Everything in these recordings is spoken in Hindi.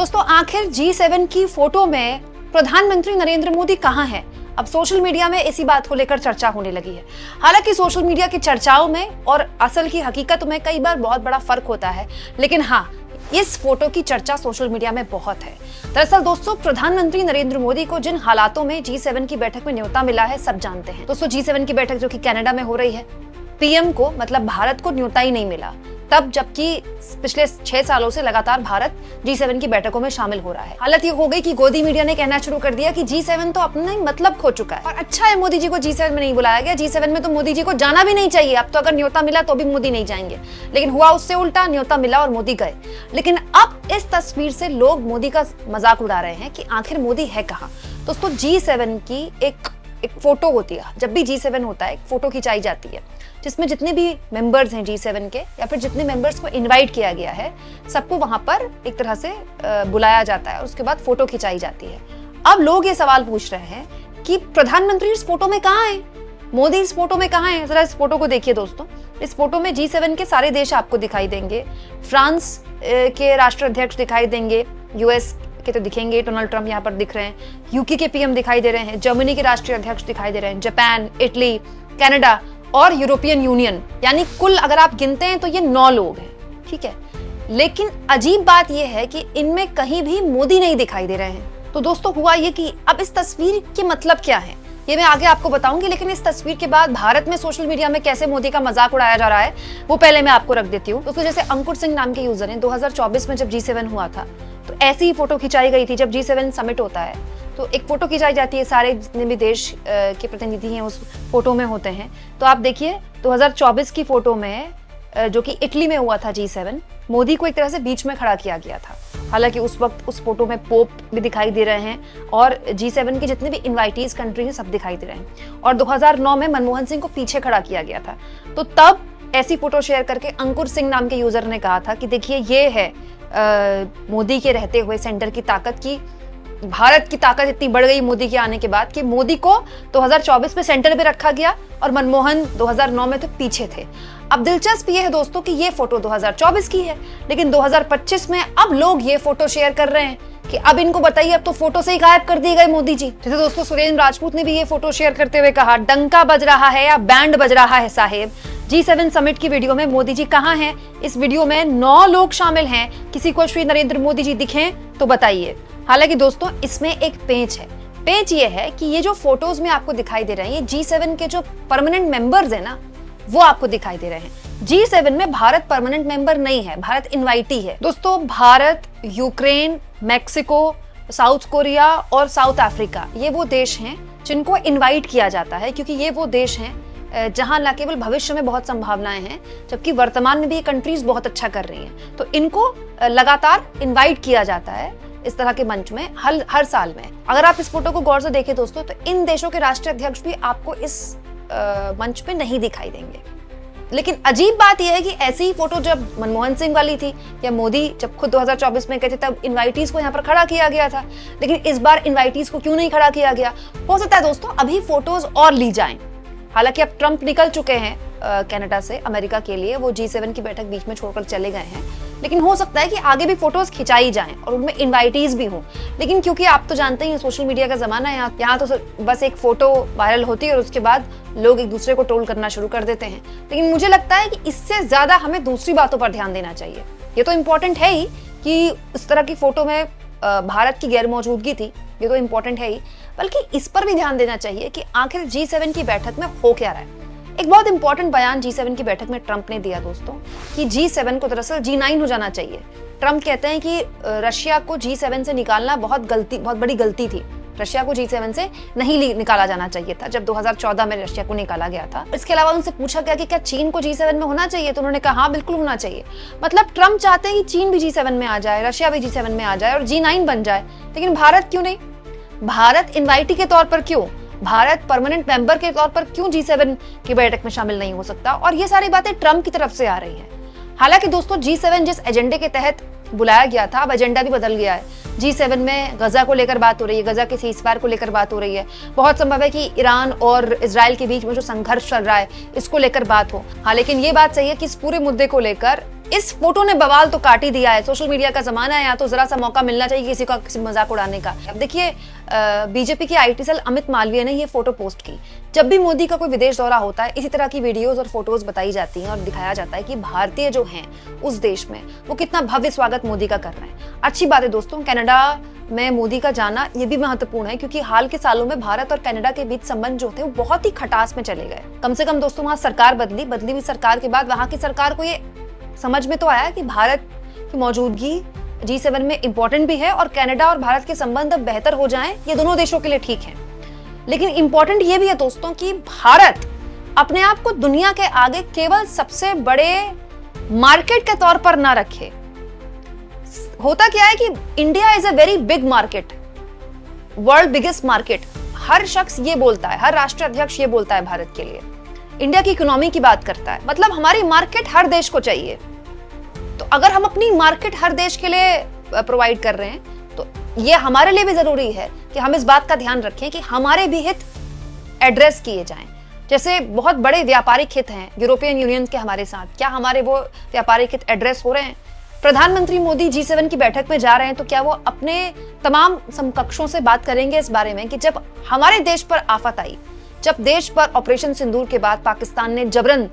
दोस्तों आखिर G7 की फोटो में प्रधानमंत्री नरेंद्र मोदी कहां हैं? अब सोशल मीडिया में इसी बात को लेकर चर्चा होने लगी है। हालांकि सोशल मीडिया की चर्चाओं में और असल की हकीकत में कई बार बहुत बड़ा फर्क होता है, लेकिन हाँ, इस फोटो की चर्चा सोशल मीडिया में बहुत है। दरअसल दोस्तों, प्रधानमंत्री नरेंद्र मोदी को जिन हालातों में G7 की बैठक में न्योता मिला है, सब जानते हैं। दोस्तों G7 की बैठक जो कि कनाडा में हो रही है, पीएम को मतलब भारत को न्योता ही नहीं मिला, तब जबकि पिछले 6 सालों से लगातार भारत G7 की बैठकों में शामिल हो रहा है। हालत ये हो गई कि गोदी मीडिया ने कहना शुरू कर दिया कि G7 तो अपना ही मतलब खो चुका है और अच्छा है मोदी जी को G7 में नहीं बुलाया गया। G7 में तो मोदी जी को जाना भी नहीं चाहिए। अब तो अगर न्योता मिला तो भी मोदी नहीं जाएंगे, लेकिन हुआ उससे उल्टा, न्योता मिला और मोदी गए। लेकिन अब इस तस्वीर से लोग मोदी का मजाक उड़ा रहे हैं कि आखिर मोदी है कहाँ। दोस्तों G7 की एक फोटो होती है। जब भी G7 होता है एक फोटो खिंचाई जाती है जिसमें जितने भी मेंबर्स हैं G7 के या फिर जितने मेंबर्स को इनवाइट किया गया है, सबको वहां पर एक तरह से बुलाया जाता है और उसके बाद फोटो खिंचाई जाती है। अब लोग ये सवाल पूछ रहे हैं कि प्रधानमंत्री इस फोटो में कहाँ है, मोदी इस फोटो में कहाँ है। जरा इस फोटो को देखिए दोस्तों। इस फोटो में G7 के सारे देश आपको दिखाई देंगे। फ्रांस के राष्ट्राध्यक्ष दिखाई देंगे, यूएस के तो दिखेंगे, डोनाल्ड ट्रम्प यहाँ पर दिख रहे हैं, यूके के पीएम दिखाई दे रहे हैं, जर्मनी के राष्ट्रीय अध्यक्ष दिखाई दे रहे हैं, जापान, इटली, कनाडा और यूरोपियन यूनियन, यानी कुल अगर आप गिनते हैं तो ये 9 लोग हैं, ठीक है। लेकिन अजीब बात यह है कि इनमें कहीं भी मोदी नहीं दिखाई दे रहे हैं। तो दोस्तों हुआ ये कि अब इस तस्वीर के मतलब क्या है, ये मैं आगे आपको बताऊंगी। लेकिन इस तस्वीर के बाद भारत में सोशल मीडिया में कैसे मोदी का मजाक उड़ाया जा रहा है वो पहले मैं आपको रख देती हूँ। दोस्तों जैसे अंकुर सिंह नाम के यूजर हैं, 2024 में जब G7 हुआ था तो ऐसी ही फोटो खिंचाई गई थी। जब G7 समिट होता है तो एक फोटो खिंचाई जाती है, सारे जितने भी देश के प्रतिनिधि हैं उस फोटो में होते हैं। तो आप देखिए 2024 की फोटो में जो कि इटली में हुआ था G7, मोदी को एक तरह से बीच में खड़ा किया गया था। हालांकि उस वक्त उस फोटो में पोप भी दिखाई दे रहे हैं और G7 के जितने भी इनवाइटीज कंट्री हैं सब दिखाई दे रहे हैं। और 2009 में मनमोहन सिंह को पीछे खड़ा किया गया था। तो तब ऐसी फोटो शेयर करके अंकुर सिंह नाम के यूजर ने कहा था कि देखिए ये है मोदी के रहते हुए सेंटर की ताकत, की भारत की ताकत इतनी बढ़ गई मोदी के आने के बाद कि मोदी को 2024 में सेंटर पे रखा गया और मनमोहन 2009 में तो पीछे थे। अब दिलचस्प ये है दोस्तों कि ये फोटो 2024 की है, लेकिन 2025 में अब लोग ये फोटो शेयर कर रहे हैं कि अब इनको बताइए, अब तो फोटो से ही गायब कर दिए गए मोदी जी। जैसे दोस्तों सुरेंद्र राजपूत ने भी ये फोटो शेयर करते हुए कहा, डंका बज रहा है या बैंड बज रहा है साहेब, G7 समिट की वीडियो में मोदी जी कहाँ हैं? इस वीडियो में 9 लोग शामिल हैं, किसी को श्री नरेंद्र मोदी जी दिखें तो बताइए। हालांकि दोस्तों इसमें एक पेंच है। पेंच ये है कि ये जो फोटोज में आपको दिखाई दे रहे हैं, ये G7 के जो परमानेंट मेंबर्स हैं ना, वो आपको दिखाई दे रहे हैं। G7 में भारत परमानेंट मेंबर नहीं है, भारत इनवाइटी है। दोस्तों Bharat, Ukraine, Mexico, south Korea और साउथ अफ्रीका, ये वो देश हैं जिनको इनवाइट किया जाता है, क्योंकि ये वो देश हैं जहां न केवल भविष्य में बहुत संभावनाएं हैं, जबकि वर्तमान में भी ये कंट्रीज बहुत अच्छा कर रही हैं। तो इनको लगातार इनवाइट किया जाता है इस तरह के मंच में हर साल में। अगर आप इस फोटो को गौर से देखें दोस्तों, तो इन देशों के राष्ट्रीय अध्यक्ष भी आपको इस मंच पे नहीं दिखाई देंगे। लेकिन अजीब बात यह है कि ऐसी ही फोटो जब मनमोहन सिंह वाली थी या मोदी जब खुद 2024 में कहते तब इनवाइटीज को यहाँ पर खड़ा किया गया था, लेकिन इस बार इनवाइटीज को क्यों नहीं खड़ा किया गया? हो सकता है दोस्तों अभी फोटोज और ली जाएं। हालांकि अब ट्रंप निकल चुके हैं कनाडा से अमेरिका के लिए, वो G7 की बैठक बीच में छोड़कर चले गए हैं, लेकिन हो सकता है कि आगे भी फोटोज खिंचाई जाएं और उनमें इनवाइटीज भी हों। लेकिन क्योंकि आप तो जानते ही सोशल मीडिया का जमाना है, यहाँ तो बस एक फोटो वायरल होती है और उसके बाद लोग एक दूसरे को ट्रोल करना शुरू कर देते हैं। लेकिन मुझे लगता है कि इससे ज्यादा हमें दूसरी बातों पर ध्यान देना चाहिए। ये तो इम्पोर्टेंट है ही कि इस तरह की फोटो में भारत की गैर मौजूदगी थी, ये तो इम्पोर्टेंट है ही, बल्कि इस पर भी ध्यान देना चाहिए कि आखिर G7 की बैठक में हो क्या रहा है। एक बहुत इंपॉर्टेंट बयान G7 की बैठक में ट्रंप ने दिया दोस्तों कि G7 को दरअसल G9 हो जाना चाहिए। ट्रंप कहते हैं कि रशिया को G7 से निकालना बहुत बड़ी गलती थी। रशिया को G7 से नहीं निकाला जाना चाहिए था जब 2014 में रशिया को निकाला गया था। इसके अलावा उनसे पूछा गया कि क्या चीन को G7 में होना चाहिए, तो उन्होंने कहा हाँ बिल्कुल होना चाहिए। मतलब ट्रंप चाहते हैं कि चीन भी G7 में आ जाए, रशिया भी G7 में आ जाए और G9 बन जाए, लेकिन भारत क्यों नहीं? भारत इनवाइटी के तौर पर क्यों, भारत परमानेंट मेंबर के तौर पर क्यों G7 की बैठक में शामिल नहीं हो सकता? और ये सारी बातें ट्रंप की तरफ से आ रही हैं। हालांकि दोस्तों G7 जिस एजेंडे के तहत बुलाया गया था, अब एजेंडा भी बदल गया है। G7 में गजा को लेकर बात हो रही है, गजा के सीज़फायर को लेकर बात हो रही है। बहुत संभव है कि ईरान और इजराइल के बीच में जो संघर्ष चल रहा है इसको लेकर बात हो। हाँ, लेकिन ये बात सही है कि इस पूरे मुद्दे को लेकर इस फोटो ने बवाल तो काट ही दिया है। सोशल मीडिया का जमाना है, या तो जरा सा मौका मिलना चाहिए किसी का किसी मजाक उड़ाने का। अब देखिए, बीजेपी के आईटी सेल अमित मालवीय ने ये फोटो पोस्ट की। जब भी मोदी का कोई विदेश दौरा होता है, इसी तरह की वीडियोस और फोटोज बताई जाती हैं और दिखाया जाता है कि भारतीय जो हैं उस देश में वो कितना भव्य स्वागत मोदी का कर रहे हैं। अच्छी बात है दोस्तों, कनाडा में मोदी का जाना ये भी महत्वपूर्ण है, क्योंकि हाल के सालों में भारत और कनाडा के बीच संबंध जो थे वो बहुत ही खटास में चले गए। कम से कम दोस्तों वहां सरकार बदली हुई सरकार के बाद वहां की सरकार को ये समझ में तो आया कि भारत की मौजूदगी G7 में इंपॉर्टेंट भी है और कनाडा और भारत के संबंध अब बेहतर हो जाएं, ये दोनों देशों के लिए ठीक है। लेकिन इंपॉर्टेंट ये भी है दोस्तों कि भारत अपने आप को दुनिया के आगे केवल सबसे बड़े मार्केट के तौर पर ना रखे। होता क्या है कि India is a very big market, world biggest market. हर शख्स ये बोलता है, हर राष्ट्रीय अध्यक्ष ये बोलता है भारत के लिए। इंडिया की इकोनॉमी की बात करता है, मतलब हमारी मार्केट हर देश को चाहिए। तो अगर हम अपनी मार्केट हर देश के लिए प्रोवाइड कर रहे हैं तो ये हमारे लिए भी जरूरी है कि हम इस बात का ध्यान रखें कि हमारे भी हित एड्रेस किए जाएं। जैसे बहुत बड़े व्यापारिक हित हैं यूरोपियन यूनियन के हमारे साथ, क्या हमारे वो व्यापारिक हित एड्रेस हो रहे हैं? प्रधानमंत्री मोदी G7 की बैठक में जा रहे हैं तो क्या वो अपने तमाम समकक्षों से बात करेंगे इस बारे में कि जब हमारे देश पर आफत आई, जब देश पर ऑपरेशन सिंदूर के बाद पाकिस्तान ने जबरन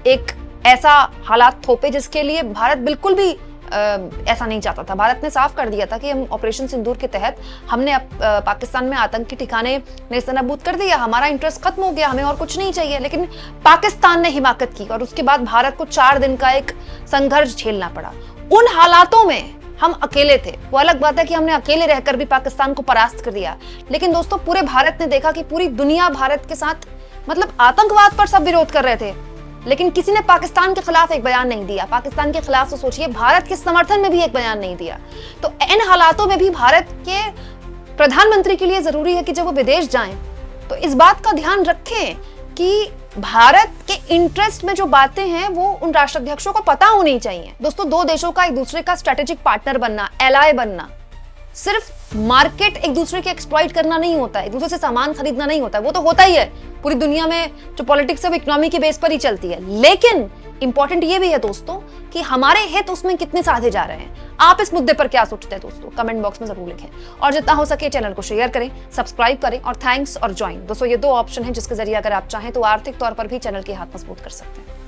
एक ऐसा हालात थोपे जिसके लिए भारत बिल्कुल भी ऐसा नहीं चाहता था। भारत ने साफ कर दिया था कि हम ऑपरेशन सिंदूर के तहत हमने पाकिस्तान में आतंकी ठिकाने नेस्तनाबूद कर दिया, हमारा इंटरेस्ट खत्म हो गया, हमें और कुछ नहीं चाहिए। लेकिन पाकिस्तान ने हिमाकत की और उसके बाद भारत को 4 दिन का एक संघर्ष झेलना पड़ा। उन हालातों में हम अकेले थे। वो अलग बात है कि हमने अकेले रहकर भी पाकिस्तान को परास्त कर दिया, लेकिन दोस्तों पूरे भारत ने देखा कि पूरी दुनिया भारत के साथ, मतलब आतंकवाद पर सब विरोध कर रहे थे, लेकिन किसी ने पाकिस्तान के खिलाफ एक बयान नहीं दिया। पाकिस्तान के खिलाफ तो सोचिए भारत के समर्थन में भी एक बयान नहीं दिया। तो इन हालातों में भी भारत के प्रधानमंत्री के लिए जरूरी है कि जब वो विदेश जाएं तो इस बात का ध्यान रखें कि भारत के इंटरेस्ट में जो बातें हैं वो उन राष्ट्राध्यक्षों को पता होनी चाहिए। दोस्तों, दो देशों का एक दूसरे का स्ट्रेटेजिक पार्टनर बनना, एलाय बनना, सिर्फ मार्केट एक दूसरे के एक्सप्लॉइट करना नहीं होता है, एक दूसरे से सामान खरीदना नहीं होता है। वो तो होता ही है, पूरी दुनिया में जो पॉलिटिक्स है वो इकोनॉमी के बेस पर ही चलती है। लेकिन इंपॉर्टेंट ये भी है दोस्तों कि हमारे हित उसमें कितने साधे जा रहे हैं। आप इस मुद्दे पर क्या सोचते हैं दोस्तों, कमेंट बॉक्स में जरूर लिखें और जितना हो सके चैनल को शेयर करें, सब्सक्राइब करें और थैंक्स और ज्वाइन। दोस्तों, ये 2 ऑप्शन हैं जिसके जरिए अगर आप चाहें तो आर्थिक तौर पर भी चैनल के हाथ मजबूत कर सकते हैं।